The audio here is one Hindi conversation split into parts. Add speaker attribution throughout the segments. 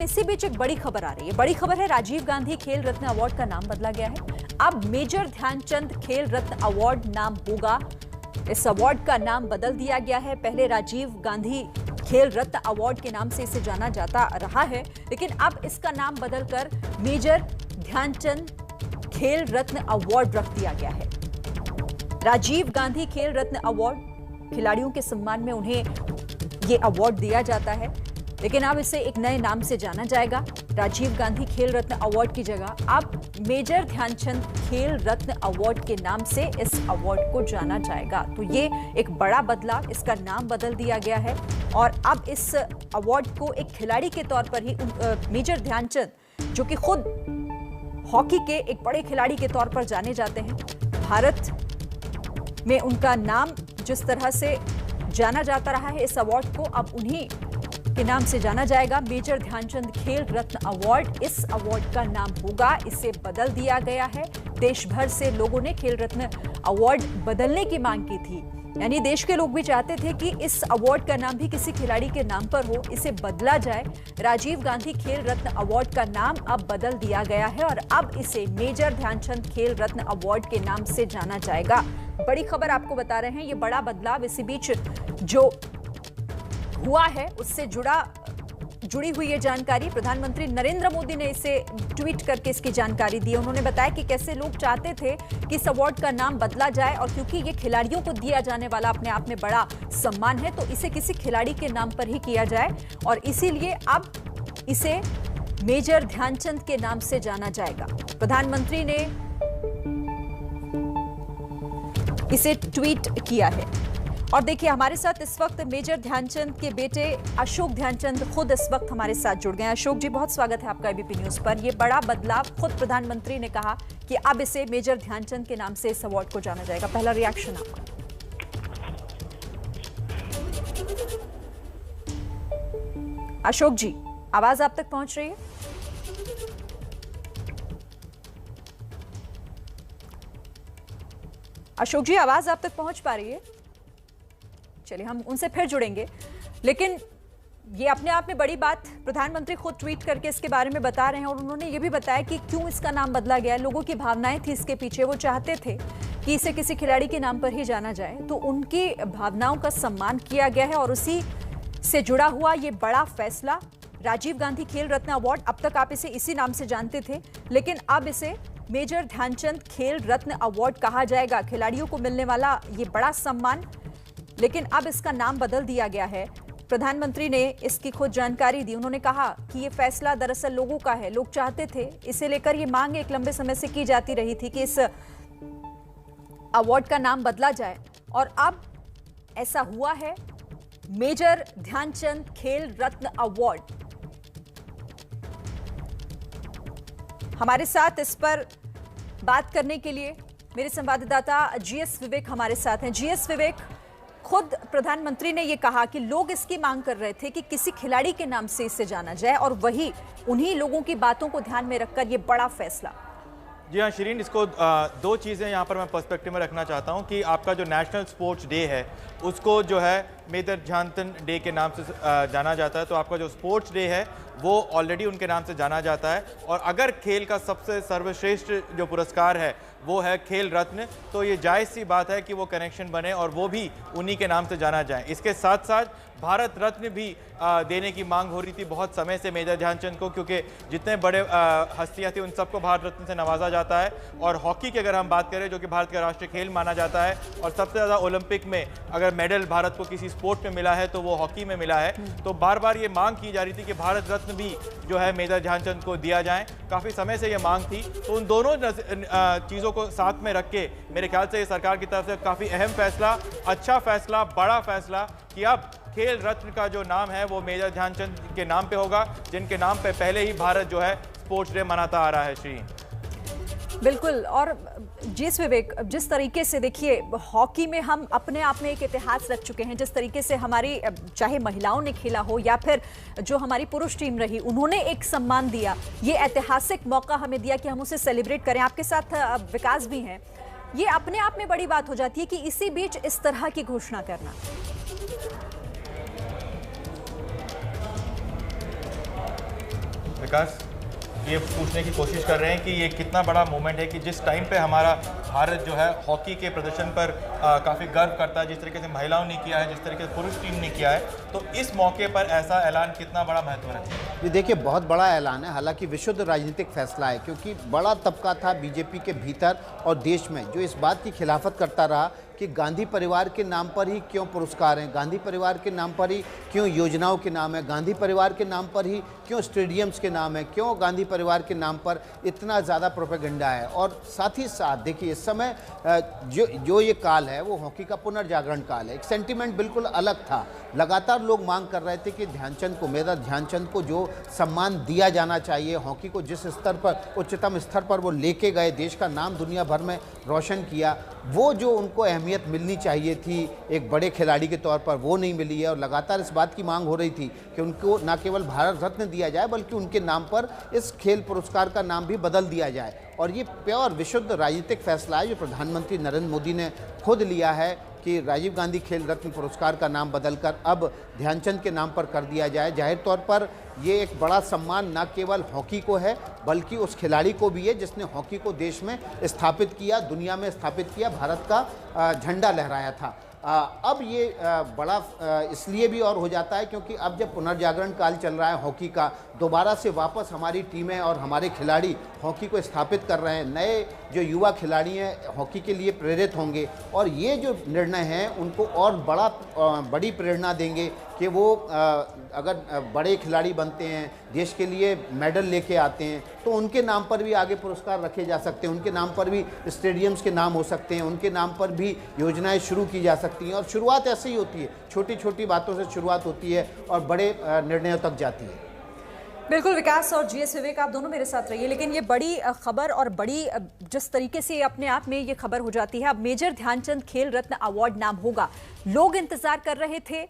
Speaker 1: इसी बीच एक बड़ी खबर आ रही है। बड़ी खबर है, राजीव गांधी खेल रत्न अवार्ड का नाम बदला गया है। अब मेजर ध्यानचंद खेल रत्न अवार्ड नाम होगा। इस अवार्ड का नाम बदल दिया गया है। पहले राजीव गांधी खेल रत्न अवार्ड के नाम से इसे जाना जाता रहा है, लेकिन अब इसका नाम बदलकर मेजर ध्यानचंद खेल रत्न अवार्ड रख दिया गया है। राजीव गांधी खेल रत्न अवार्ड खिलाड़ियों के सम्मान में उन्हें ये अवार्ड दिया जाता है, लेकिन अब इसे एक नए नाम से जाना जाएगा। राजीव गांधी खेल रत्न अवार्ड की जगह अब मेजर ध्यानचंद खेल रत्न अवार्ड के नाम से इस अवार्ड को जाना जाएगा। तो ये एक बड़ा बदलाव, इसका नाम बदल दिया गया है और अब इस अवार्ड को एक खिलाड़ी के तौर पर ही मेजर ध्यानचंद, जो कि खुद हॉकी के एक बड़े खिलाड़ी के तौर पर जाने जाते हैं, भारत में उनका नाम जिस तरह से जाना जाता रहा है, इस अवार्ड को अब उन्हीं के नाम से जाना जाएगा। मेजर ध्यानचंद खेल रत्न अवार्ड इस अवार्ड का नाम होगा। इसे बदल दिया गया है। देश भर से लोगों ने खेल रत्न अवार्ड बदलने की मांग की थी, यानी देश के लोग भी चाहते थे कि इस अवार्ड का नाम भी किसी खिलाड़ी के नाम पर हो, इसे बदला जाए। राजीव गांधी खेल रत्न अवार्ड का नाम अब बदल दिया गया है और अब इसे मेजर ध्यानचंद खेल रत्न अवार्ड के नाम से जाना जाएगा। बड़ी खबर आपको बता रहे हैं, ये बड़ा बदलाव। इसी बीच जो हुआ है उससे जुड़ी हुई ये जानकारी प्रधानमंत्री नरेंद्र मोदी ने इसे ट्वीट करके इसकी जानकारी दी। उन्होंने बताया कि कैसे लोग चाहते थे कि इस अवार्ड का नाम बदला जाए और क्योंकि ये खिलाड़ियों को दिया जाने वाला अपने आप में बड़ा सम्मान है, तो इसे किसी खिलाड़ी के नाम पर ही किया जाए और इसीलिए अब इसे मेजर ध्यानचंद के नाम से जाना जाएगा। प्रधानमंत्री ने इसे ट्वीट किया है। और देखिए, हमारे साथ इस वक्त मेजर ध्यानचंद के बेटे अशोक ध्यानचंद खुद इस वक्त हमारे साथ जुड़ गए हैं। अशोक जी, बहुत स्वागत है आपका एबीपी न्यूज पर। ये बड़ा बदलाव, खुद प्रधानमंत्री ने कहा कि अब इसे मेजर ध्यानचंद के नाम से इस अवार्ड को जाना जाएगा। पहला रिएक्शन आपका। अशोक जी, आवाज आप तक पहुंच रही है? अशोक जी, आवाज आप तक पहुंच पा रही है? चलिए, हम उनसे फिर जुड़ेंगे। लेकिन ये अपने आप में बड़ी बात, प्रधानमंत्री खुद ट्वीट करके इसके बारे में बता रहे हैं और उन्होंने ये भी बताया कि क्यों इसका नाम बदला गया है। लोगों की भावनाएं थी इसके पीछे, वो चाहते थे कि इसे किसी खिलाड़ी के नाम पर ही जाना जाए, तो उनकी भावनाओं का सम्मान किया गया है और उसी से जुड़ा हुआ ये बड़ा फैसला। राजीव गांधी खेल रत्न अवार्ड, अब तक आप इसे इसी नाम से जानते थे, लेकिन अब इसे मेजर ध्यानचंद खेल रत्न अवार्ड कहा जाएगा। खिलाड़ियों को मिलने वाला ये बड़ा सम्मान, लेकिन अब इसका नाम बदल दिया गया है। प्रधानमंत्री ने इसकी खुद जानकारी दी। उन्होंने कहा कि ये फैसला दरअसल लोगों का है, लोग चाहते थे, इसे लेकर ये मांग एक लंबे समय से की जाती रही थी कि इस अवार्ड का नाम बदला जाए और अब ऐसा हुआ है। मेजर ध्यानचंद खेल रत्न अवार्ड। हमारे साथ इस पर बात करने के लिए मेरे संवाददाता जीएस विवेक हमारे साथ हैं। जीएस विवेक, खुद प्रधानमंत्री ने यह कहा कि लोग इसकी मांग कर रहे थे कि किसी खिलाड़ी के नाम से इसे जाना जाए और वही उन्हीं लोगों की बातों को ध्यान में रखकर यह बड़ा फैसला।
Speaker 2: जी हाँ शिरीन, इसको दो चीज़ें यहाँ पर मैं पर्सपेक्टिव में रखना चाहता हूँ कि आपका जो नेशनल स्पोर्ट्स डे है उसको जो है मेजर ध्यानचंद डे के नाम से जाना जाता है, तो आपका जो स्पोर्ट्स डे है वो ऑलरेडी उनके नाम से जाना जाता है। और अगर खेल का सबसे सर्वश्रेष्ठ जो पुरस्कार है वो है खेल रत्न, तो ये जायज़ सी बात है कि वो कनेक्शन बने और वो भी उन्हीं के नाम से जाना जाए। इसके साथ साथ भारत रत्न भी देने की मांग हो रही थी बहुत समय से मेजर ध्यानचंद को, क्योंकि जितने बड़े हस्तियां थी उन सबको भारत रत्न से नवाजा जाता है। और हॉकी की अगर हम बात करें, जो कि भारत का राष्ट्रीय खेल माना जाता है और सबसे ज़्यादा ओलंपिक में अगर मेडल भारत को किसी स्पोर्ट में मिला है तो वो हॉकी में मिला है, तो बार बार ये मांग की जा रही थी कि भारत रत्न भी जो है मेजर ध्यानचंद को दिया जाए। काफ़ी समय से ये मांग थी, तो उन दोनों चीज़ों को साथ में रख के मेरे ख्याल से सरकार की तरफ से काफ़ी अहम फैसला, अच्छा फैसला, बड़ा फैसला कि अब खेल रत्न का जो नाम है वो मेजर ध्यानचंद के नाम पे होगा, जिनके नाम पे पहले ही भारत जो है स्पोर्ट्स डे मनाता आ रहा है। श्री
Speaker 1: बिल्कुल। और जीएस विवेक, जिस तरीके से देखिए हॉकी में हम अपने आप में एक इतिहास रख चुके हैं, जिस तरीके से हमारी चाहे महिलाओं ने खेला हो या फिर जो हमारी पुरुष टीम रही, उन्होंने एक सम्मान दिया, ये ऐतिहासिक मौका हमें दिया कि हम उसे सेलिब्रेट करें। आपके साथ विकास भी हैं, ये अपने आप में बड़ी बात हो जाती है कि इसी बीच इस तरह की घोषणा करना।
Speaker 2: विकास ये पूछने की कोशिश कर रहे हैं कि ये कितना बड़ा मोमेंट है कि जिस टाइम पे हमारा भारत जो है हॉकी के प्रदर्शन पर काफ़ी गर्व करता है, जिस तरीके से महिलाओं ने किया है, जिस तरीके से पुरुष टीम ने किया है, तो इस मौके पर ऐसा ऐलान कितना बड़ा महत्व रखता है?
Speaker 3: ये देखिए बहुत बड़ा ऐलान है, हालांकि विशुद्ध राजनीतिक फैसला है, क्योंकि बड़ा तबका था बीजेपी के भीतर और देश में जो इस बात की खिलाफत करता रहा कि गांधी परिवार के नाम पर ही क्यों पुरस्कार हैं, गांधी परिवार के नाम पर ही क्यों योजनाओं के नाम है, गांधी परिवार के नाम पर ही क्यों स्टेडियम्स के नाम है, क्यों गांधी परिवार के नाम पर इतना ज़्यादा प्रोपेगेंडा है। और साथ ही साथ देखिए इस समय जो ये काल है वो हॉकी का पुनर्जागरण काल है। एक सेंटिमेंट बिल्कुल अलग था, लगातार लोग मांग कर रहे थे कि ध्यानचंद को, मेजर ध्यानचंद को जो सम्मान दिया जाना चाहिए, हॉकी को जिस स्तर पर, उच्चतम स्तर पर वो लेके गए, देश का नाम दुनिया भर में रोशन किया, वो जो उनको अहमियत मिलनी चाहिए थी एक बड़े खिलाड़ी के तौर पर, वो नहीं मिली है। और लगातार इस बात की मांग हो रही थी कि उनको न केवल भारत रत्न दिया जाए बल्कि उनके नाम पर इस खेल पुरस्कार का नाम भी बदल दिया जाए। और ये प्योर विशुद्ध राजनीतिक फैसला है जो प्रधानमंत्री नरेंद्र मोदी ने खुद लिया है कि राजीव गांधी खेल रत्न पुरस्कार का नाम बदलकर अब ध्यानचंद के नाम पर कर दिया जाए। जाहिर तौर पर ये एक बड़ा सम्मान न केवल हॉकी को है बल्कि उस खिलाड़ी को भी है जिसने हॉकी को देश में स्थापित किया, दुनिया में स्थापित किया, भारत का झंडा लहराया था। अब ये बड़ा इसलिए भी और हो जाता है क्योंकि अब जब पुनर्जागरण काल चल रहा है हॉकी का, दोबारा से वापस हमारी टीमें और हमारे खिलाड़ी हॉकी को स्थापित कर रहे हैं, नए जो युवा खिलाड़ी हैं हॉकी के लिए प्रेरित होंगे और ये जो निर्णय हैं उनको और बड़ी प्रेरणा देंगे कि वो अगर बड़े खिलाड़ी बनते हैं, देश के लिए मेडल लेके आते हैं, तो उनके नाम पर भी आगे पुरस्कार रखे जा सकते हैं, उनके नाम पर भी स्टेडियम्स के नाम हो सकते हैं, उनके नाम पर भी योजनाएं शुरू की जा सकती हैं। और शुरुआत ऐसे ही होती है, छोटी छोटी बातों से शुरुआत होती है और बड़े निर्णयों तक जाती है।
Speaker 1: बिल्कुल विकास और जीएस विवेक आप दोनों मेरे साथ रहिए। लेकिन ये बड़ी खबर और बड़ी जिस तरीके से अपने आप में ये खबर हो जाती है, अब मेजर ध्यानचंद खेल रत्न अवार्ड नाम होगा। लोग इंतजार कर रहे थे,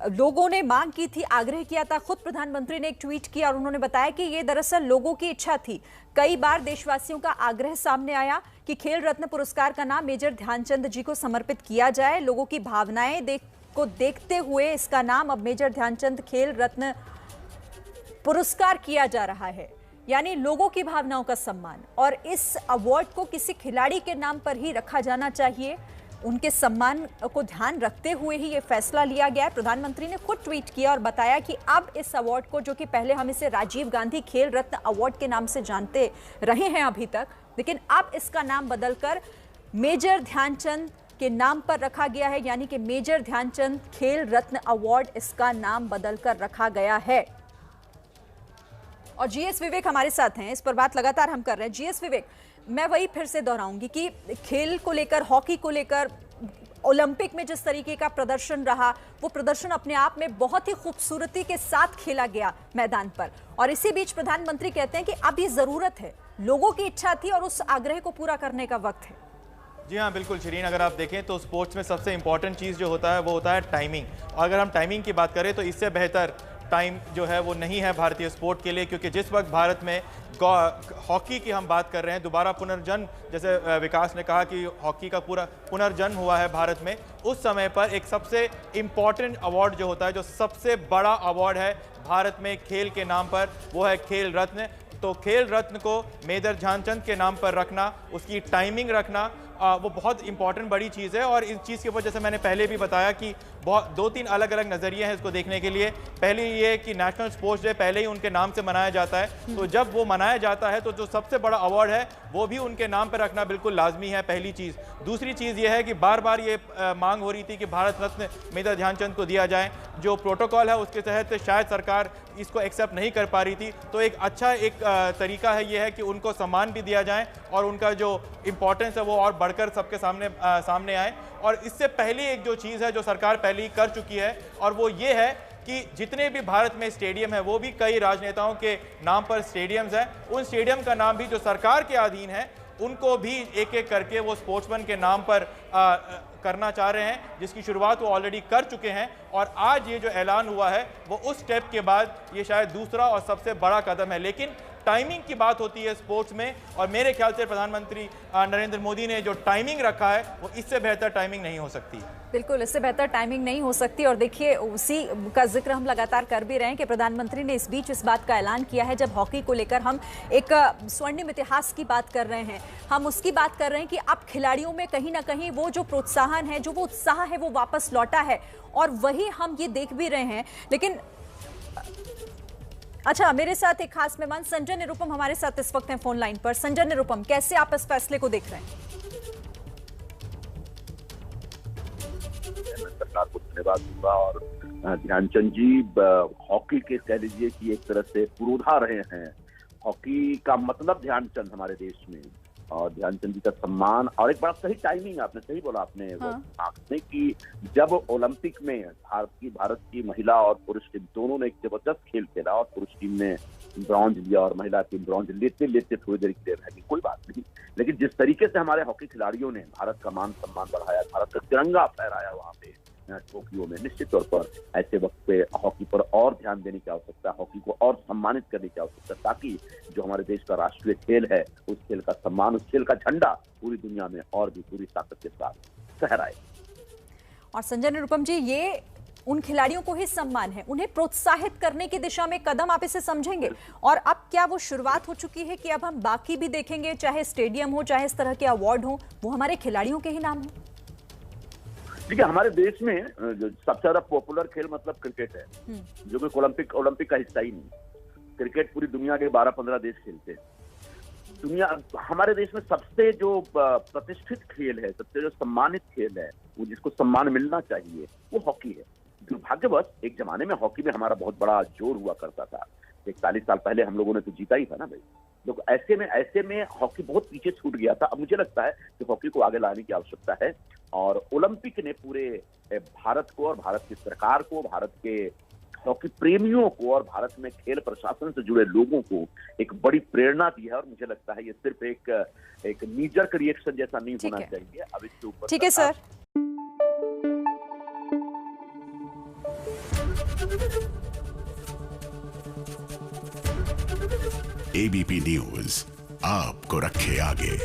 Speaker 1: लोगों ने मांग की थी, आग्रह किया था, खुद प्रधानमंत्री ने एक ट्वीट किया और उन्होंने बताया कि ये दरअसल लोगों की इच्छा थी। कई बार देशवासियों का आग्रह सामने आया कि खेल रत्न पुरस्कार का नाम मेजर ध्यानचंद जी को समर्पित किया जाए। लोगों की भावनाएं को देखते हुए इसका नाम अब मेजर ध्यानचंद खेल रत्न पुरस्कार किया जा रहा है, यानी लोगों की भावनाओं का सम्मान। और इस अवार्ड को किसी खिलाड़ी के नाम पर ही रखा जाना चाहिए, उनके सम्मान को ध्यान रखते हुए ही ये फैसला लिया गया है। प्रधानमंत्री ने खुद ट्वीट किया और बताया कि अब इस अवार्ड को, जो कि पहले हम इसे राजीव गांधी खेल रत्न अवार्ड के नाम से जानते रहे हैं अभी तक, लेकिन अब इसका नाम बदलकर मेजर ध्यानचंद के नाम पर रखा गया है, यानी कि मेजर ध्यानचंद खेल रत्न अवार्ड इसका नाम बदलकर रखा गया है। और जीएस विवेक हमारे साथ हैं, इस पर बात लगातार हम कर रहे हैं। जीएस विवेक, मैं वही फिर से दोहराऊंगी कि खेल को लेकर, हॉकी को लेकर ओलंपिक में जिस तरीके का प्रदर्शन रहा, वो प्रदर्शन अपने आप में बहुत ही खूबसूरती के साथ खेला गया मैदान पर। और इसी बीच प्रधानमंत्री कहते हैं कि अब ये जरूरत है, लोगों की इच्छा थी और उस आग्रह को पूरा करने का वक्त है।
Speaker 2: जी हाँ बिल्कुल शिरीन, अगर आप देखें तो स्पोर्ट्स में सबसे इंपॉर्टेंट चीज़ जो होता है वो होता है टाइमिंग। और अगर हम टाइमिंग की बात करें तो इससे बेहतर टाइम जो है वो नहीं है भारतीय स्पोर्ट के लिए, क्योंकि जिस वक्त भारत में हॉकी की हम बात कर रहे हैं, दोबारा पुनर्जन्म, जैसे विकास ने कहा कि हॉकी का पूरा पुनर्जन्म हुआ है भारत में, उस समय पर एक सबसे इम्पॉर्टेंट अवार्ड जो होता है, जो सबसे बड़ा अवार्ड है भारत में खेल के नाम पर, वो है खेल रत्न। तो खेल रत्न को मेजर ध्यानचंद के नाम पर रखना, उसकी टाइमिंग रखना, वो बहुत इंपॉर्टेंट बड़ी चीज़ है। और इस चीज़ के ऊपर जैसे मैंने पहले भी बताया कि बहुत 2-3 अलग अलग नज़रिए हैं इसको देखने के लिए। पहले ये कि नेशनल स्पोर्ट्स डे पहले ही उनके नाम से मनाया जाता है, तो जब वो मनाया जाता है तो जो सबसे बड़ा अवार्ड है वो भी उनके नाम पर रखना बिल्कुल लाजमी है, पहली चीज़। दूसरी चीज़ ये है कि बार बार ये मांग हो रही थी कि भारत रत्न मेजर ध्यानचंद को दिया जाए, जो प्रोटोकॉल है उसके तहत शायद सरकार इसको एक्सेप्ट नहीं कर पा रही थी। तो एक अच्छा तरीका है ये है कि उनको सम्मान भी दिया जाए और उनका जो इम्पोर्टेंस है वो और बढ़कर सबके सामने आए। और इससे पहले एक जो चीज़ है जो सरकार पहले ही कर चुकी है, और वो ये है कि जितने भी भारत में स्टेडियम है वो भी कई राजनेताओं के नाम पर स्टेडियम्स हैं, उन स्टेडियम का नाम भी जो सरकार के अधीन है उनको भी एक एक करके वो स्पोर्ट्समैन के नाम पर करना चाह रहे हैं, जिसकी शुरुआत वो ऑलरेडी कर चुके हैं। और आज ये जो ऐलान हुआ है वो उस स्टेप के बाद ये शायद दूसरा और सबसे बड़ा कदम है। लेकिन टाइमिंग की बात होती है स्पोर्ट्स में, और मेरे ख्याल से प्रधानमंत्री नरेंद्र मोदी ने जो टाइमिंग रखा है वो इससे बेहतर टाइमिंग नहीं हो सकती।
Speaker 1: बिल्कुल, इससे बेहतर टाइमिंग नहीं हो सकती। और देखिए, उसी का जिक्र हम लगातार कर भी रहे हैं कि प्रधानमंत्री ने इस बीच इस बात का ऐलान किया है, जब हॉकी को लेकर हम एक स्वर्णिम इतिहास की बात कर रहे हैं, हम उसकी बात कर रहे हैं कि अब खिलाड़ियों में कहीं ना कहीं वो जो प्रोत्साहन है, जो वो उत्साह है, वो वापस लौटा है, और वही हम ये देख भी रहे हैं। लेकिन अच्छा, मेरे साथ एक खास मेहमान संजय निरुपम हमारे साथ इस वक्त हैं फोन लाइन पर। संजय निरुपम, कैसे आप इस फैसले को देख रहे हैं?
Speaker 4: मैं सरकार को धन्यवाद दूंगा, और ध्यानचंद जी हॉकी के कह लीजिए कि एक तरह से पुरोधा रहे हैं। हॉकी का मतलब ध्यानचंद हमारे देश में, और ध्यानचंद जी का सम्मान, और एक बड़ा सही टाइमिंग, आपने सही बोला आपने ने कि जब ओलंपिक में भारत की महिला और पुरुष टीम दोनों ने एक जबरदस्त खेल खेला, और पुरुष टीम ने ब्रॉन्ज लिया और महिला टीम ब्रॉन्ज लेते लेते थोड़ी देर की देर रह गई, कोई बात नहीं। लेकिन जिस तरीके से हमारे हॉकी खिलाड़ियों ने भारत का मान सम्मान बढ़ाया, भारत का तिरंगा फहराया वहां पे टोक्यो में, निश्चित तौर पर ऐसे वक्त पे हॉकी पर और ध्यान देने की आवश्यकता है, हॉकी को और सम्मानित करने की आवश्यकता है, ताकि जो हमारे देश का राष्ट्रीय खेल है उस खेल का सम्मान, उस खेल का झंडा पूरी दुनिया में और भी पूरी ताकत के साथ फहराए।
Speaker 1: और संजय निरुपम जी, ये उन खिलाड़ियों को ही सम्मान है, उन्हें प्रोत्साहित करने की दिशा में कदम आप इसे समझेंगे? और अब क्या वो शुरुआत हो चुकी है कि अब हम बाकी भी देखेंगे, चाहे स्टेडियम हो, चाहे इस तरह के अवार्ड हो, वो हमारे खिलाड़ियों के ही नाम हो?
Speaker 4: देखिए, हमारे देश में जो सबसे ज्यादा पॉपुलर खेल मतलब क्रिकेट है, जो कि ओलंपिक का हिस्सा ही नहीं। क्रिकेट पूरी दुनिया के 12-15 देश खेलते हैं। हमारे देश में सबसे जो प्रतिष्ठित खेल है, सबसे जो सम्मानित खेल है, वो जिसको सम्मान मिलना चाहिए, वो हॉकी है। दुर्भाग्यवश एक जमाने में हॉकी में हमारा बहुत बड़ा जोर हुआ करता था। 41 साल पहले हम लोगों ने तो जीता ही था ना भाई। तो ऐसे में हॉकी बहुत पीछे छूट गया था। अब मुझे लगता है कि हॉकी को आगे लाने की आवश्यकता है, और ओलंपिक ने पूरे भारत को और भारत की सरकार को, भारत के हॉकी प्रेमियों को और भारत में खेल प्रशासन से जुड़े लोगों को एक बड़ी प्रेरणा दी है। और मुझे लगता है ये सिर्फ एक नीजर्क रिएक्शन जैसा नहीं होना चाहिए। अब इसके ऊपर
Speaker 1: ठीक है सर।
Speaker 5: एबीपी न्यूज आपको रखे आगे।